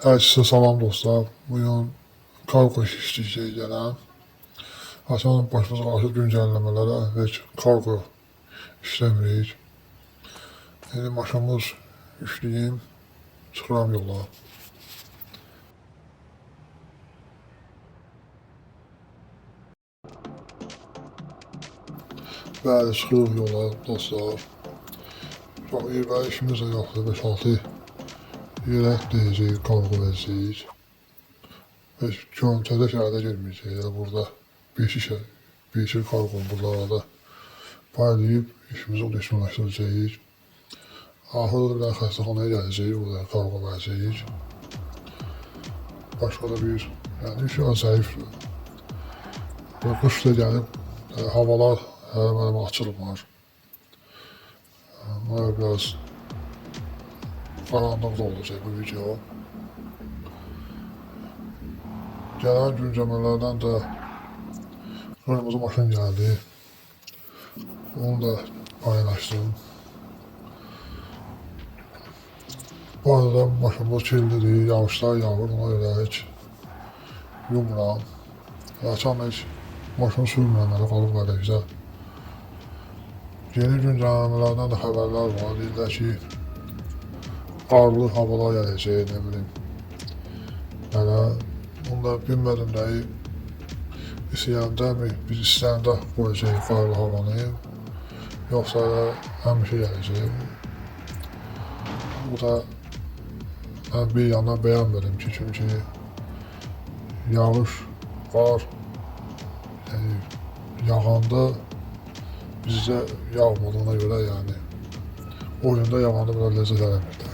Hər kəsə salam dostlar. Bugün kargo işləyəcək gələn. Hasan başımıza qarşı güncəlləmələrə heç kargo işləmirik. İndi maşınımız yükləyim, çıxıram yola. Bəli, çıxırıq yola dostlar. Çox iyi və işimiz də yoxdur. 5-6 yerə deyəcəyik, kargo verəcəyik. Heç görüntüdə şəhərdə girməyəcək. Yəni burada bir iki kargonu burada arada paylayıb işimizi yekunlaşdıracağıq. Axırda bir dənə xəstəxanaya gələcəyik, burada kargo verəcəyik. Başqa da bir, yəni iş zəifdir. Qış da gəlib, havalar hələ açılmır. Böyle biraz karanlık da olacak bu video. Gelen güncellemelerden de kırmızı maşın geldi. Onu da paylaştım. Bu arada maşınımız kirlidir, yağışlar yağır, ona göre hiç yumuram. Açam hiç maşın sürməyənlərə qalıb qədəkcə. Yeni güncellemelerden de haberler var. Deyirlər ki, qarlı havalar gələcək, ne bilim. Yəni, onu da bilmədim nəyi istəyəndə mi, biz istəyəndə qoyacaq qarlı havanı, yoxsa da həmişə gələcək. Bu da mən bir yandan bəyənmədim ki, çünki yağış, qar, yəni, yağanda bizdə yağmadığına görə, yəni oyunda yağanda biraz ləzzət eləmir də.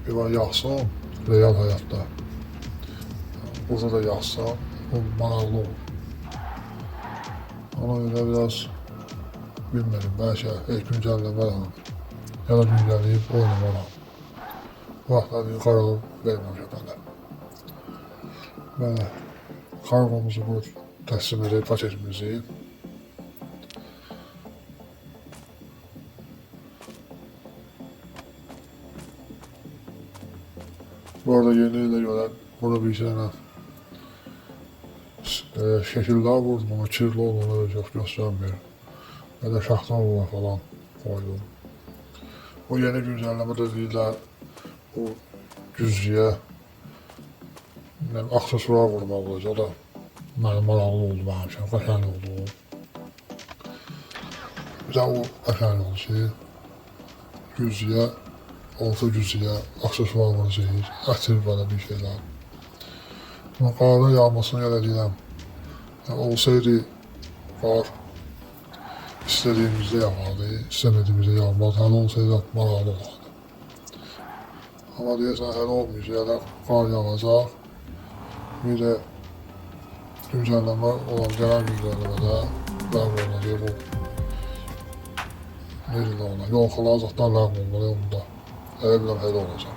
Bir var yağsın real həyatda, burada da yağsın, o maraqlı olur. Ona görə biraz bilmiyorum, bəlkə güncəlləmələm, ya da güncəlləyib oynamalım. Vaxtlar bir qararı verməmişəm mənə. Belə, kargomuzu bu təslim edib paketimizi. Bu arada yeni ilə görə burada bir sənə şəkillər vurdum, ama kirli olduğunu çox göstərmir. Ya da şaxtan falan koydum. Bu yeni güncəlləmə də deyirlər, bu güzgüyə aksesuar vurmaq olacaq. O da mənim maraqlı oldu, mənim üçün qəşəng oldu. Bir də o qəşəng oldu ki, güzgüyə, orta güzgüyə aksesuar vuracağıq, ətir belə bir şeyler. Qarın yağmasını elə deyirəm. Olsaydı qar istədiyimizdə yağardı, istəmədiyimizdə yağmaz. Hələ olsaydı maraqlı olardı. Amma deyəsən hələ olmayacaq, hələ qar yağacaq. Bir də güncəlləmə olan gələn güncəlləmədə ləğv olunacaq bu. Necə ona? Yolxalar zaten ləğv olmalı onda. Elə biləm hələ olacaq.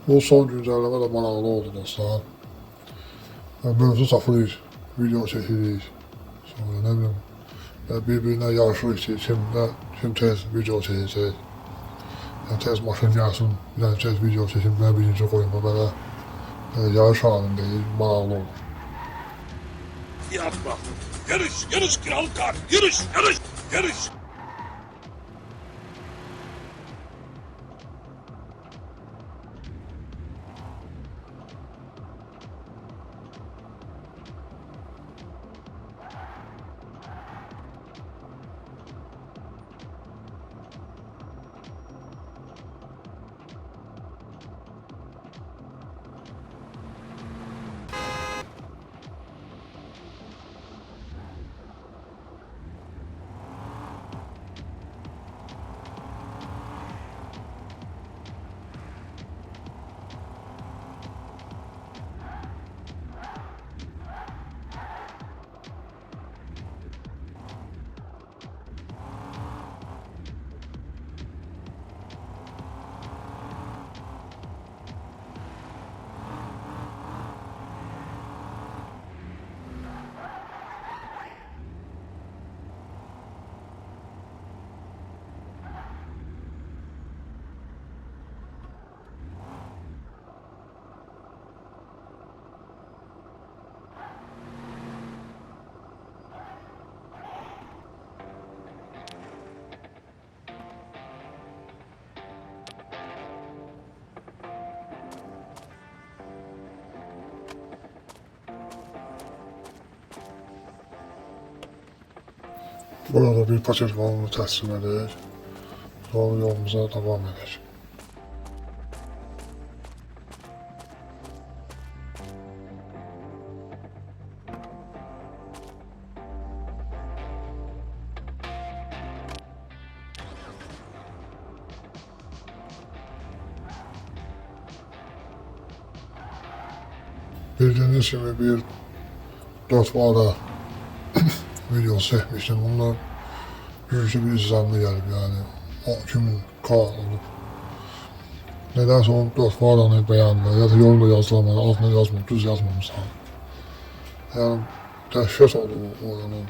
Bu son güncəlləmə də maraqlı oldu dostlar. Mövzu tapırıq, video çəkirik. Sonra nə bilim, bir-birinə yarışırıq ki, kim tez video çəkəcək. Yəni tez maşın gəlsin, bir dənə tez video çəkim, mən birinci qoyma belə yarış halindəyik, maraqlı olur. Yapma. Yarış, yarış kiralık kar. Yarış, yarış, yarış. Burada bir paket balonu teslim edək. Sonra yolumuza devam edək. Bildiğiniz gibi bir 4 vara video çekmiştim. Bunlar güçlü bir izlenme gelip yani 10.000K olup. Nedense o 4 varanı beğendiler ya da yorumda yazılamadı, altına yazmadı, düz yazmamışlar. Yani dehşet oldu o oyunun,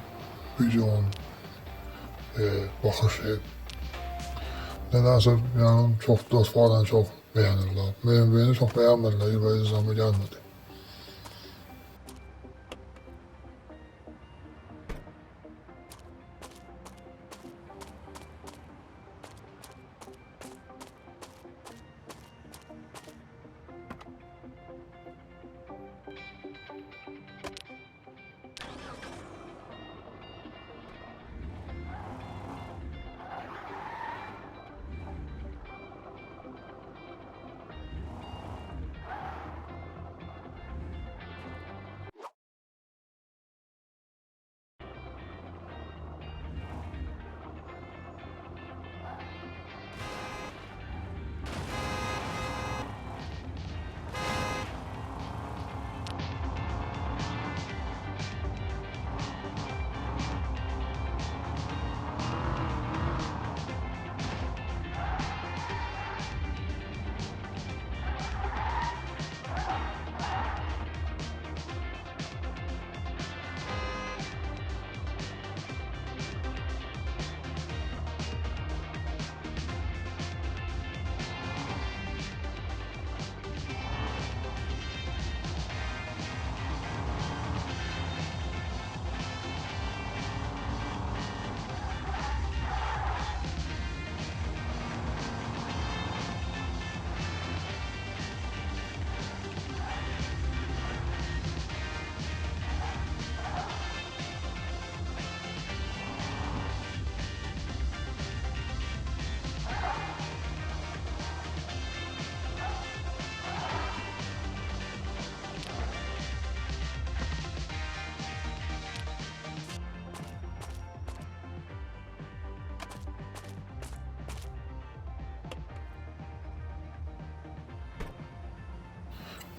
videonun bakışı. Nedense yani çok 4 varanı çok beğenirler. Beni çok beğenmediler ve izlenme gelmedi.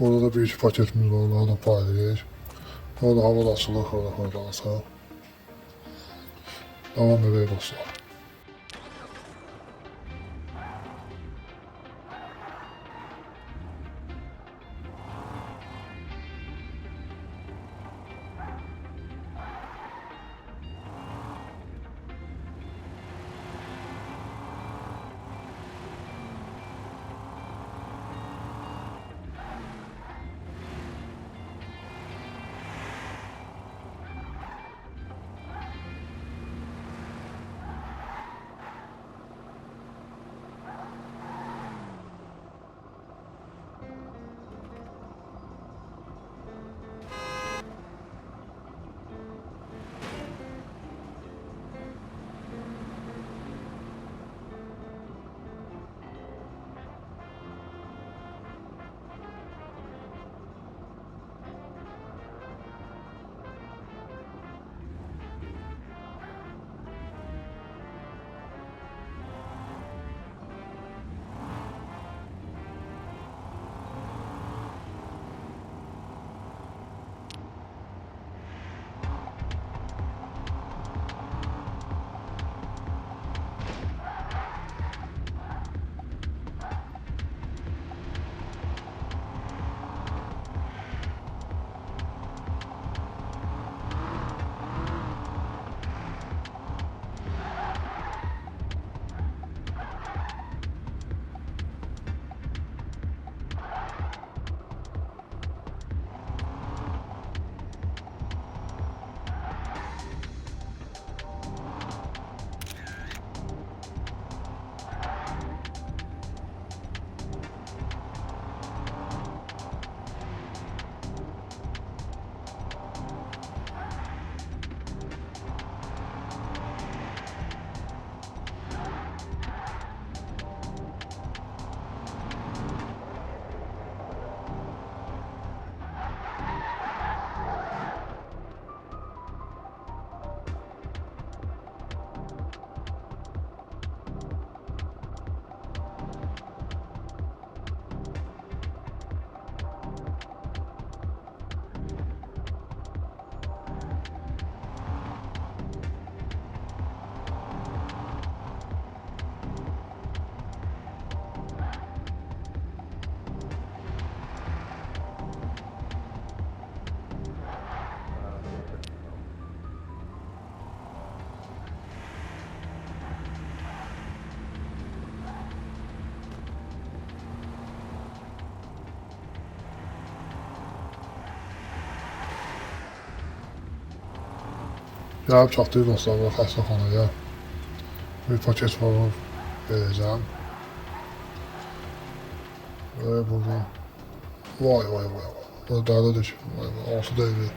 Burada da bir iki paketimiz var, onları da paylayacağız. Orada hava açılır, orada açılır. Devam edelim dostlar. Gəlib çatdıq dostlar bu xəstəxanaya. Bir paket falan verəcəm. Ve buradan vay vay vay vay. Burada dərlidir ki. Vay vay. 6 dəqiqə.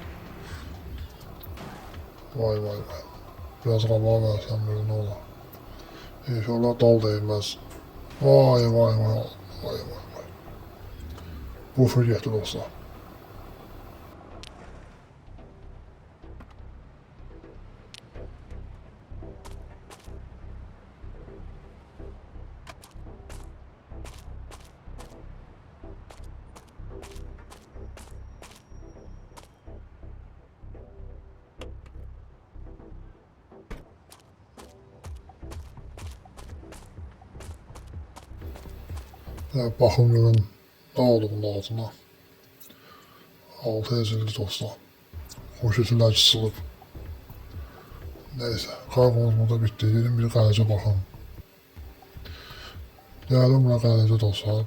Vay vay vay. Biraz qabağa versən bir ne olar. İnşallah dal değmez. Vay vay vay. Vay vay vay. Bu fırgetli dostlar. Baxım görün ne oldu bunun altına. 6 ezildi dostlar. O şekilde açılıb. Neyse, kargomuz burada bitti. Dedim bir qaraca baxım. Gəldim buna qaraca dostlar.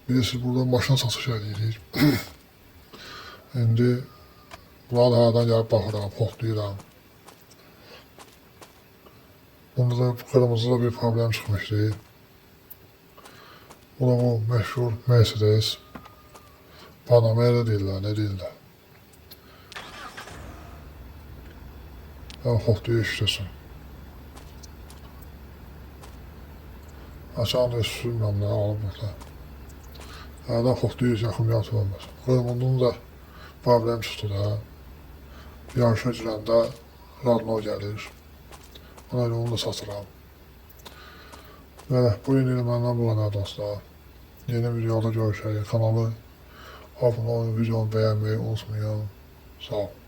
Birisi burada maşına satış edirik. İndi bunlar hərdən gəlib baxıram, poxlayıram. Bunda da kırmızıda bir problem çıxmışdı. Bu da bu meşhur Mercedes. Panamera deyirlər, ne deyirlər. Ben xoxlayı işləsin. Açan da sürməm nə alıb burada. Hərdən xoxlayı yaxım yatıb olmaz. Qırmızının da problem çıxdı da. Yarışa girəndə Radno gəlir. Ona görə onu da satıram. Belə, bu yeni məndən bu qədər dostlar. Yeni videoda görüşərik. Kanalı abunə olun, videonu bəyənməyi unutmayın. Sağ olun.